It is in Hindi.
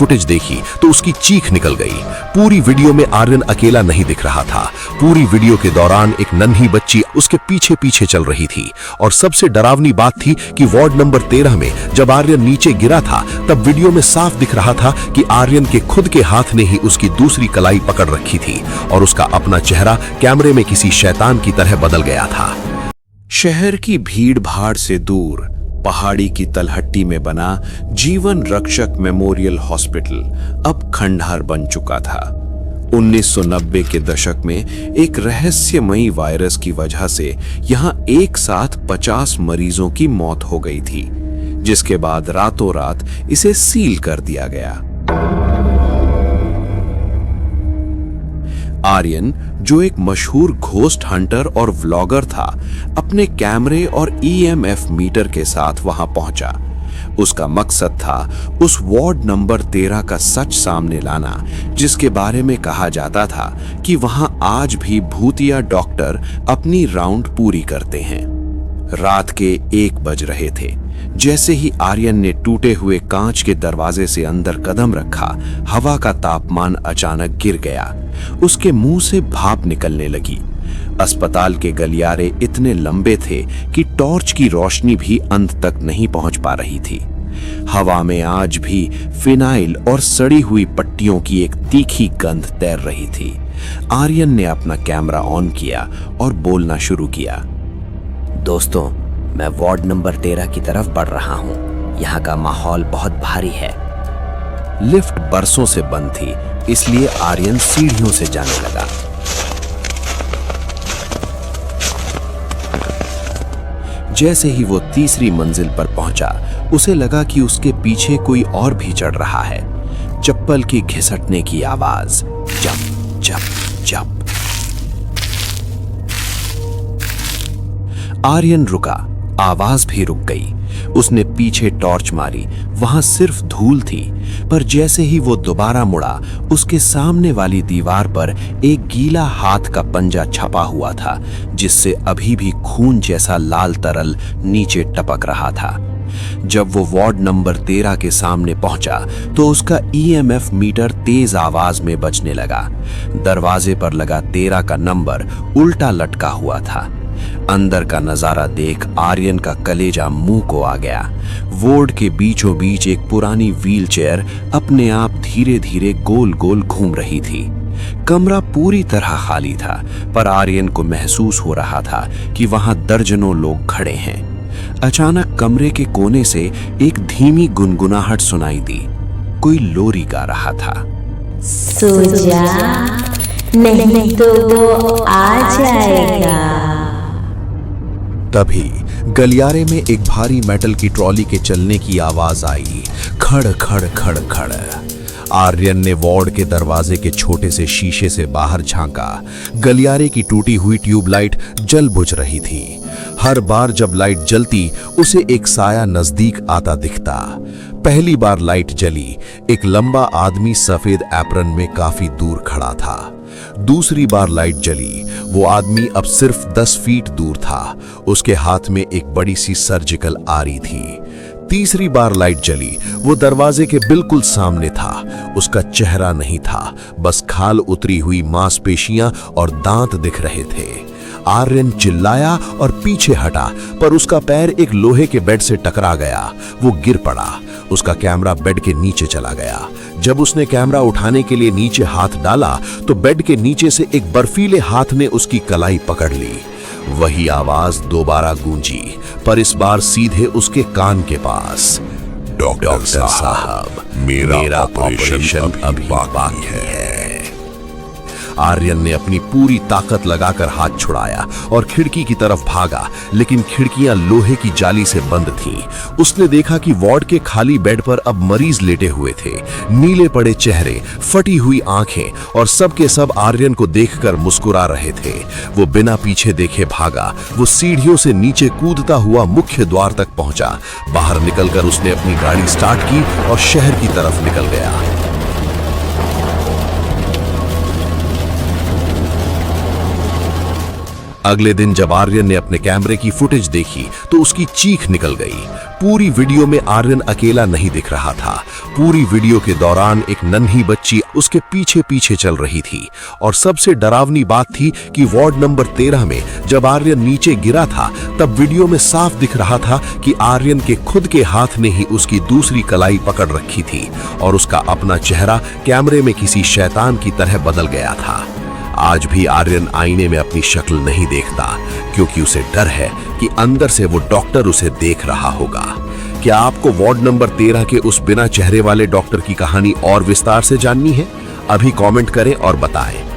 फुटेज देखी तो उसकी चीख निकल गई। पूरी वीडियो में आर्यन अकेला नहीं दिख रहा था। पूरी वीडियो के दौरान एक नन्ही बच्ची उसके पीछे पीछे चल रही थी। और सबसे डरावनी बात थी कि वार्ड नंबर 13 में जब आर्यन नीचे गिरा था तब वीडियो में साफ दिख रहा था कि आर्यन के खुद के हाथ ने ही उसकी दूसरी कलाई पकड़ रखी थी और उसका अपना चेहरा कैमरे में किसी शैतान की तरह बदल गया था। शहर की भीड़ भाड़ से दूर पहाड़ी की तलहट्टी में बना जीवन रक्षक मेमोरियल हॉस्पिटल अब खंडहर बन चुका था। 1990 के दशक में एक रहस्यमयी वायरस की वजह से यहां एक साथ 50 मरीजों की मौत हो गई थी, जिसके बाद रातों रात इसे सील कर दिया गया। आर्यन, जो एक मशहूर घोस्ट हंटर और व्लॉगर था, अपने कैमरे और ईएमएफ मीटर के साथ वहां पहुंचा। उसका मकसद था उस वार्ड नंबर 13 का सच सामने लाना, जिसके बारे में कहा जाता था कि वहां आज भी भूतिया डॉक्टर अपनी राउंड पूरी करते हैं। रात के 1 बज रहे थे। जैसे ही आर्यन ने टूटे हुए कांच के दरवाजे से अंदर कदम रखा, हवा का तापमान अचानक गिर गया। उसके मुंह से भाप निकलने लगी। अस्पताल के गलियारे इतने लंबे थे कि टॉर्च की रोशनी भी अंत तक नहीं पहुंच पा रही थी। हवा में आज भी फिनाइल और सड़ी हुई पट्टियों की एक तीखी गंध तैर रही थी। आर्यन ने अपना कैमरा ऑन किया और बोलना शुरू किया। दोस्तों, मैं वार्ड नंबर 13 की तरफ बढ़ रहा हूँ। यहाँ का माहौल बहुत भारी है। लिफ्ट बरसों से बंद थी, इसलिए आर्यन सीढ़ियों से जाने लगा। जैसे ही वो तीसरी मंजिल पर पहुंचा, उसे लगा कि उसके पीछे कोई और भी चढ़ रहा है। चप्पल की घिसटने की आवाज, जप जप जप। आर्यन रुका, आवाज भी रुक गई। उसने पीछे टॉर्च मारी, वहां सिर्फ धूल थी। पर जैसे ही वो दोबारा मुड़ा, उसके सामने वाली दीवार पर एक गीला हाथ का पंजा छपा हुआ था, जिससे अभी भी खून जैसा लाल तरल नीचे टपक रहा था। जब वो वार्ड नंबर 13 के सामने पहुंचा तो उसका ईएमएफ मीटर तेज आवाज में बजने लगा। दरवाजे पर लगा 13 का नंबर उल्टा लटका हुआ था। अंदर का नजारा देख आर्यन का कलेजा मुंह को आ गया। वार्ड के बीचों बीच एक पुरानी व्हीलचेयर अपने आप धीरे धीरे गोल गोल घूम रही थी। कमरा पूरी तरह खाली था, पर आर्यन को महसूस हो रहा था कि वहां दर्जनों लोग खड़े हैं। अचानक कमरे के कोने से एक धीमी गुनगुनाहट सुनाई दी। कोई लोरी गा रहा था। सो जा, नहीं तो वो आ जाएगा। तभी गलियारे में एक भारी मेटल की ट्रॉली के चलने की आवाज आई। खड़ खड़ खड़ खड़। आर्यन ने वार्ड के दरवाजे के छोटे से शीशे से बाहर झांका। गलियारे की टूटी हुई ट्यूबलाइट जल बुझ रही थी। हर बार जब लाइट जलती, उसे एक साया नजदीक आता दिखता। पहली बार लाइट जली, एक लंबा आदमी सफेद एप्रन में काफी दूर खड़ा था। दूसरी बार लाइट जली, वो आदमी अब सिर्फ 10 फीट दूर था। उसके हाथ में एक बड़ी सी सर्जिकल आरी थी। तीसरी बार लाइट जली, वो दरवाजे के बिल्कुल सामने था। उसका चेहरा नहीं था, बस खाल उतरी हुई मांसपेशियां और दांत दिख रहे थे। आर्यन चिल्लाया और पीछे हटा, पर उसका पैर एक लोहे के बेड से टकरा गया। वो गिर पड़ा। उसका कैमरा बेड के नीचे चला गया। जब उसने कैमरा उठाने के लिए नीचे हाथ डाला तो बेड के नीचे से एक बर्फीले हाथ ने उसकी कलाई पकड़ ली। वही आवाज दोबारा गूंजी, पर इस बार सीधे उसके कान के पास। डॉक्टर साहब, मेरा ऑपरेशन अभी बाकी है। आर्यन ने अपनी पूरी ताकत लगाकर हाथ छुड़ाया और खिड़की की तरफ भागा, लेकिन खिड़कियां लोहे की जाली से बंद थीं। उसने देखा कि वार्ड के खाली बेड पर अब मरीज लेटे हुए थे। नीले पड़े चेहरे, फटी हुई आंखें, और सब के सब आर्यन को देखकर मुस्कुरा रहे थे। वो बिना पीछे देखे भागा। वो सीढ़ियों से नीचे कूदता हुआ मुख्य द्वार तक पहुंचा। बाहर निकलकर उसने अपनी गाड़ी स्टार्ट की और शहर की तरफ निकल गया। अगले दिन जब आर्यन ने अपने कैमरे की फुटेज देखी तो उसकी चीख निकल गई। पूरी वीडियो में आर्यन अकेला नहीं दिख रहा था। पूरी वीडियो के दौरान एक नन्ही बच्ची उसके पीछे पीछे चल रही थी। और सबसे डरावनी बात थी कि वार्ड नंबर 13 में जब आर्यन नीचे गिरा था तब वीडियो में साफ दिख रहा था कि आर्यन के खुद के हाथ ने ही उसकी दूसरी कलाई पकड़ रखी थी और उसका अपना चेहरा कैमरे में किसी शैतान की तरह बदल गया था। आज भी आर्यन आईने में अपनी शक्ल नहीं देखता क्योंकि उसे डर है कि अंदर से वो डॉक्टर उसे देख रहा होगा। क्या आपको वार्ड नंबर 13 के उस बिना चेहरे वाले डॉक्टर की कहानी और विस्तार से जाननी है? अभी कमेंट करें और बताएं।